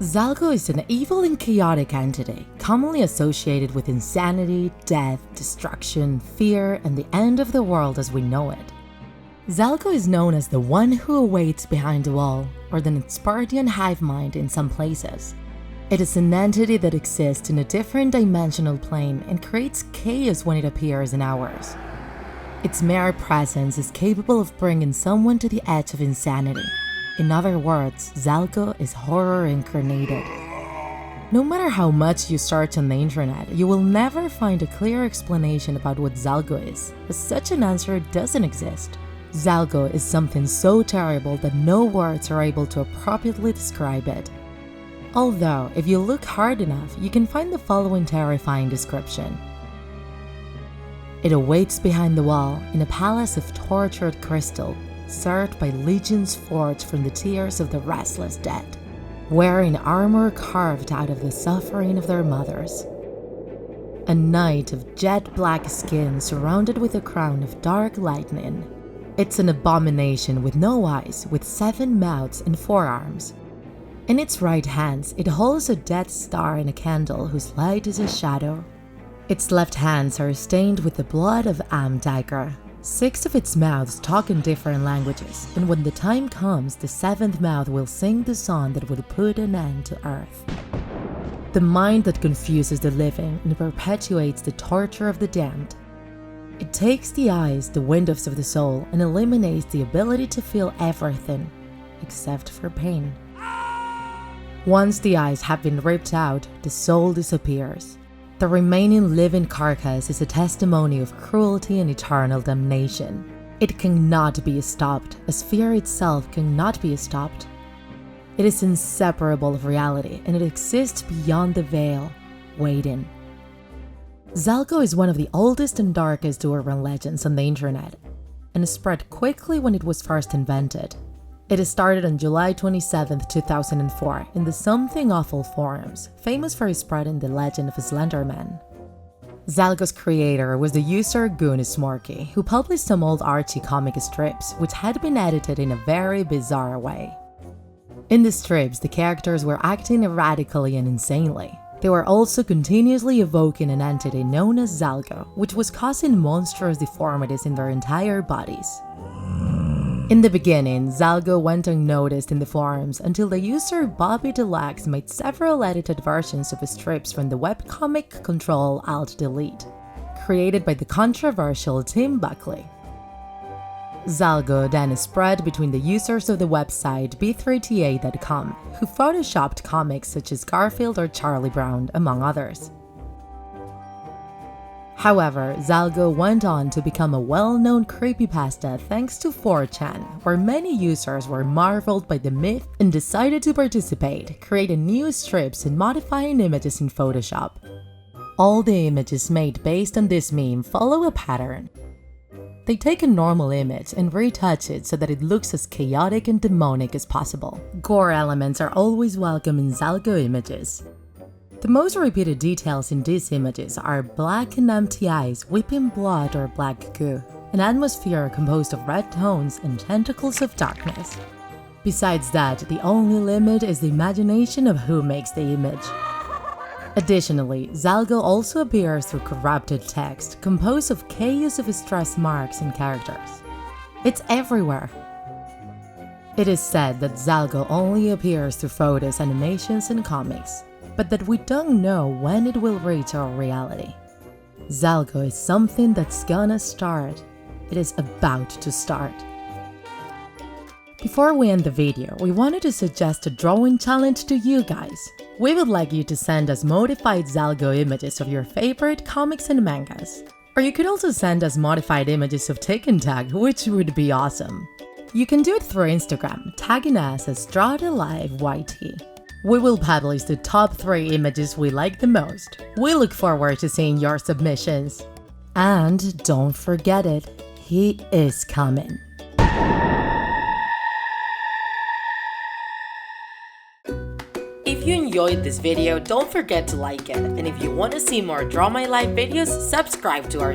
Zalgo is an evil and chaotic entity, commonly associated with insanity, death, destruction, fear, and the end of the world as we know it. Zalgo is known as the one who awaits behind the wall, or the Spartan hive mind in some places. It is an entity that exists in a different dimensional plane and creates chaos when it appears in ours. Its mere presence is capable of bringing someone to the edge of insanity. In other words, Zalgo is horror incarnated. No matter how much you search on the internet, you will never find a clear explanation about what Zalgo is, as such an answer doesn't exist. Zalgo is something so terrible that no words are able to appropriately describe it. Although, if you look hard enough, you can find the following terrifying description. It awaits behind the wall in a palace of tortured crystal, served by legions forged from the tears of the restless dead, wearing armor carved out of the suffering of their mothers. A knight of jet black skin surrounded with a crown of dark lightning. It's an abomination with no eyes, with 7 mouths and 4 arms. In its right hands, it holds a death star and a candle whose light is a shadow. Its left hands are stained with the blood of Dagger. 6 of its mouths talk in different languages, and when the time comes, the 7th mouth will sing the song that will put an end to Earth. The mind that confuses the living and perpetuates the torture of the damned. It takes the eyes, the windows of the soul, and eliminates the ability to feel everything, except for pain. Once the eyes have been ripped out, the soul disappears. The remaining living carcass is a testimony of cruelty and eternal damnation. It cannot be stopped, as fear itself cannot be stopped. It is inseparable of reality, and it exists beyond the veil, waiting. Zalgo is one of the oldest and darkest urban legends on the internet, and spread quickly when it was first invented. It started on July 27, 2004 in the Something Awful forums, famous for spreading the legend of Slenderman. Zalgo's creator was the user Goonsmorky, who published some old Archie comic strips which had been edited in a very bizarre way. In the strips, the characters were acting erratically and insanely. They were also continuously evoking an entity known as Zalgo, which was causing monstrous deformities in their entire bodies. In the beginning, Zalgo went unnoticed in the forums until the user Bobby Deluxe made several edited versions of strips from the webcomic Ctrl-Alt-Del, created by the controversial Tim Buckley. Zalgo then spread between the users of the website b3ta.com, who photoshopped comics such as Garfield or Charlie Brown, among others. However, Zalgo went on to become a well-known creepypasta thanks to 4chan, where many users were marveled by the myth and decided to participate, creating new strips and modifying images in Photoshop. All the images made based on this meme follow a pattern. They take a normal image and retouch it so that it looks as chaotic and demonic as possible. Gore elements are always welcome in Zalgo images. The most repeated details in these images are black and empty eyes weeping blood or black goo, an atmosphere composed of red tones and tentacles of darkness. Besides that, the only limit is the imagination of who makes the image. Additionally, Zalgo also appears through corrupted text composed of chaos of stress marks and characters. It's everywhere. It is said that Zalgo only appears through photos, animations, and comics, but that we don't know when it will reach our reality. Zalgo is something that's gonna start. It is about to start. Before we end the video, we wanted to suggest a drawing challenge to you guys. We would like you to send us modified Zalgo images of your favorite comics and mangas. Or you could also send us modified images of TikTak, which would be awesome. You can do it through Instagram, tagging us as DrawItAliveYT. We will publish the top 3 images we like the most. We look forward to seeing your submissions. And don't forget it, he is coming. If you enjoyed this video, don't forget to like it. And if you want to see more Draw My Life videos, subscribe to our